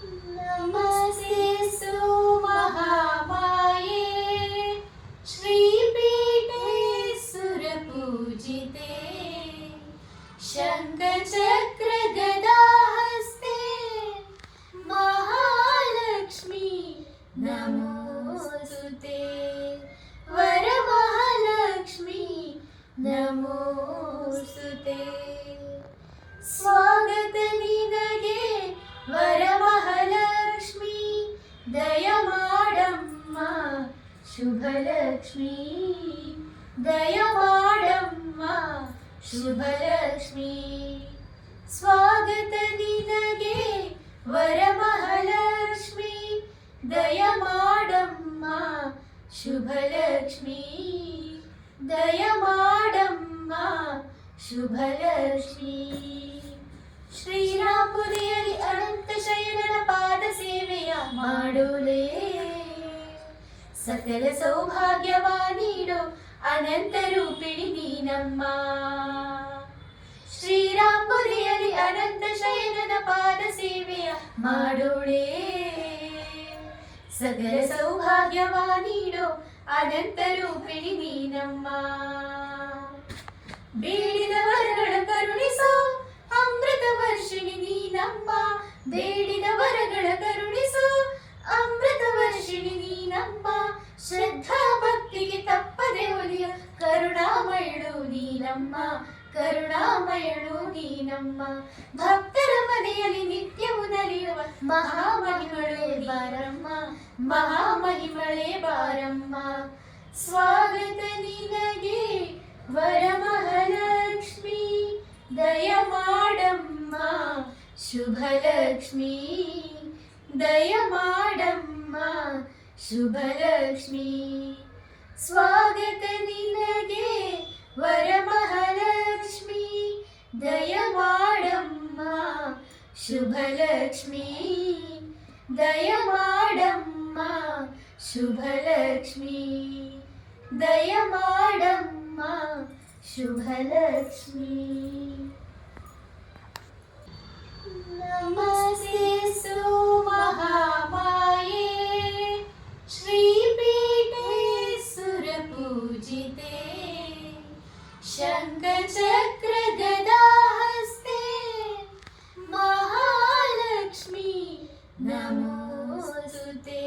नमस्तेऽस्तु महामाये श्रीपीठे सुरपूजिते शङ्खचक्रगदाहस्ते महालक्ष्मी नमोऽस्तुते वरमहालक्ष्मी नमोऽस्तुते स्वागत निनगे वरमहालक्ष्मी दयमाडम्म शुभलक्ष्मी दयमाडम्म शुभलक्ष्मी स्वागत निनगे वरमहालक्ष्मी दयमाडम्म शुभलक्ष्मी दयमाडम्म शुभलक्ष्मी ಶ್ರೀರಾಮಪುರಿಯಲ್ಲಿ ಅನಂತ ಶಯನನ ಪಾದ ಸೇವೆಯ ಮಾಡೋಲೆ ಸಕಲ ಸೌಭಾಗ್ಯವ ನೀಡೋ ಅನಂತ ರೂಪಿಣಿ ನೀನಮ್ಮ ಶ್ರೀರಾಮಪುರಿಯಲ್ಲಿ ಅನಂತ ಶಯನನ ಪಾದ ಸೇವೆಯ ಮಾಡೋಳೆ ಸಕಲ ಸೌಭಾಗ್ಯವ ನೀಡೋ ಅನಂತ ರೂಪಿಣಿ ನೀನಮ್ಮ ಬೇಡಿದ ವರಗಳ ಕರುಣಿಸೋ ಅಮೃತ ವರ್ಷಿಣಿ ನೀನಮ್ಮ ಬೇಡಿದ ವರಗಳ ಕರುಣಿಸು ಅಮೃತ ವರ್ಷಿಣಿ ನೀನಮ್ಮ ಶ್ರದ್ಧಾ ಭಕ್ತಿಗೆ ತಪ್ಪದೆ ಒಲಿಯ ಕರುಣಾಮಯಳು ನೀನಮ್ಮ ಕರುಣಾಮಯಳು ನೀನಮ್ಮ ಭಕ್ತರ ಮನೆಯಲ್ಲಿ ನಿತ್ಯವೂ ನಲಿಯುವ ಮಹಾಮಹಿಮಳೆ ಬಾರಮ್ಮ ಮಹಾಮಹಿಮಳೆ ಬಾರಮ್ಮ ಸ್ವಾಗತ ನಿನಗೆ ವರಮಹಾಲಕ್ಷ್ಮಿ ದಯಮಾಡಮ್ಮ ಶುಭಲಕ್ಷ್ಮಿ ದಯಮಾಡಮ್ಮ ಶುಭಲಕ್ಷ್ಮಿ ಸ್ವಾಗತ ನಿನಗೆ ವರಮಹಾಲಕ್ಷ್ಮಿ ದಯಮಾಡಮ್ಮ ಶುಭಲಕ್ಷ್ಮಿ ದಯಮಾಡಮ್ಮ ಶುಭಲಕ್ಷ್ಮಿ ದಯಮಾಡಮ್ಮ ಶುಭಲಕ್ಷ್ಮಿ ನಮಸ್ತೆಸ್ತು ಮಹಾಮಾಯೇ ಶ್ರೀಪೀಠೆ ಸುರಪೂಜಿತೆ ಶಂಖಚಕ್ರಗದಾಹಸ್ತೆ ಮಹಾಲಕ್ಷ್ಮೀ ನಮೋಸ್ತುತೆ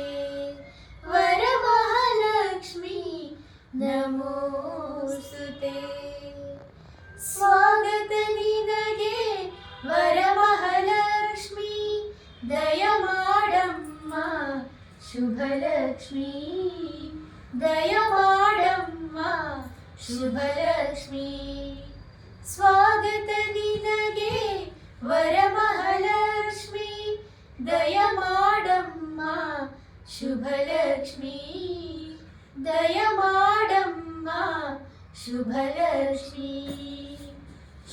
ವರಮಹಾಲಕ್ಷ್ಮೀ ನಮೋಸ್ತುತೆ ಸ್ವಾಗತ ನಿನಗೆ ವರಮಹಾಲಕ್ಷ್ಮಿ ದಯಮಾಡಮ್ಮ ಶುಭಲಕ್ಷ್ಮಿ ದಯಮಾಡಮ್ಮ ಶುಭಲಕ್ಷ್ಮಿ ಸ್ವಾಗತ ನಿನಗೆ ವರಮಹಾಲಕ್ಷ್ಮಿ ದಯಮಾಡಮ್ಮ ಶುಭಲಕ್ಷ್ಮಿ ದಯಮಾಡಮ್ಮ ಶುಭಲಕ್ಷ್ಮಿ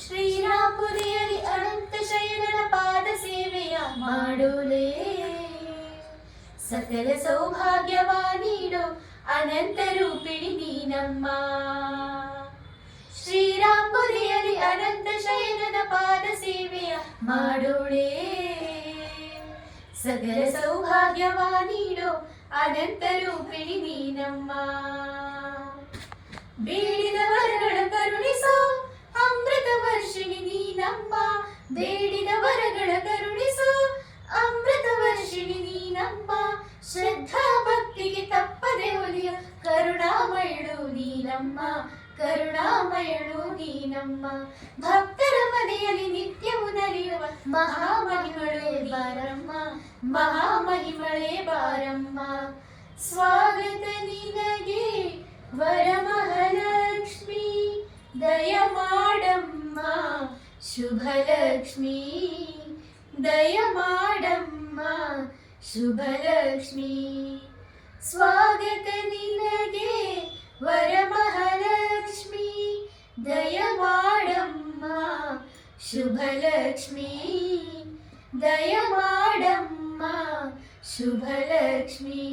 ಶ್ರೀರಾಮಪುರಿಯಲ್ಲಿ ಅನಂತ ಶಯನನ ಪಾದ ಸೇವೆಯ ಮಾಡೋಲೆ ಸಕಲ ಸೌಭಾಗ್ಯವ ನೀಡೋ ಅನಂತ ರೂಪಿಣಿ ನೀನಮ್ಮ ಶ್ರೀರಾಮಪುರಿಯಲ್ಲಿ ಅನಂತ ಶಯನನ ಪಾದ ಸೇವೆಯ ಮಾಡೋಳೆ ಸಕಲ ಸೌಭಾಗ್ಯವ ನೀಡೋ ಅನಂತ ರೂಪಿಣಿ ನೀನಮ್ಮ ಬೇಡಿದ ವರಗಳ ಕರುಣಿಸೋ ಅಮೃತ ವರ್ಷಿಣಿ ನೀನಮ್ಮ ಬೇಡಿದ ವರಗಳ ಕರುಣಿಸು ಅಮೃತ ವರ್ಷಿಣಿ ನೀನಮ್ಮ ಶ್ರದ್ಧಾ ಭಕ್ತಿಗೆ ತಪ್ಪದೆ ಒಲಿಯ ಕರುಣಾಮಯಳು ನೀನಮ್ಮ ಕರುಣಾಮಯಳು ನೀನಮ್ಮ ಭಕ್ತರ ಮನೆಯಲ್ಲಿ ನಿತ್ಯವೂ ನಲಿಯುವ ಮಹಾಮಹಿಮಳೆ ಬಾರಮ್ಮ ಮಹಾಮಹಿಮಳೆ ಬಾರಮ್ಮ ಸ್ವಾಗತ ನಿನಗೆ ವರಮಹಾಲಕ್ಷ್ಮಿ ದಯಮಾಡಮ್ಮ ಶುಭಲಕ್ಷ್ಮಿ ದಯಮಾಡಮ್ಮ ಶುಭಲಕ್ಷ್ಮಿ ಸ್ವಾಗತ ನಿನಗೆ ವರಮಹಾಲಕ್ಷ್ಮಿ ದಯಮಾಡಮ್ಮ ಶುಭಲಕ್ಷ್ಮಿ ದಯಮಾಡಮ್ಮ ಶುಭಲಕ್ಷ್ಮಿ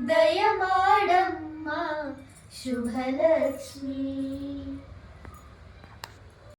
ದಯಮಾಡಮ್ಮ ಶುಭಲಕ್ಷ್ಮಿ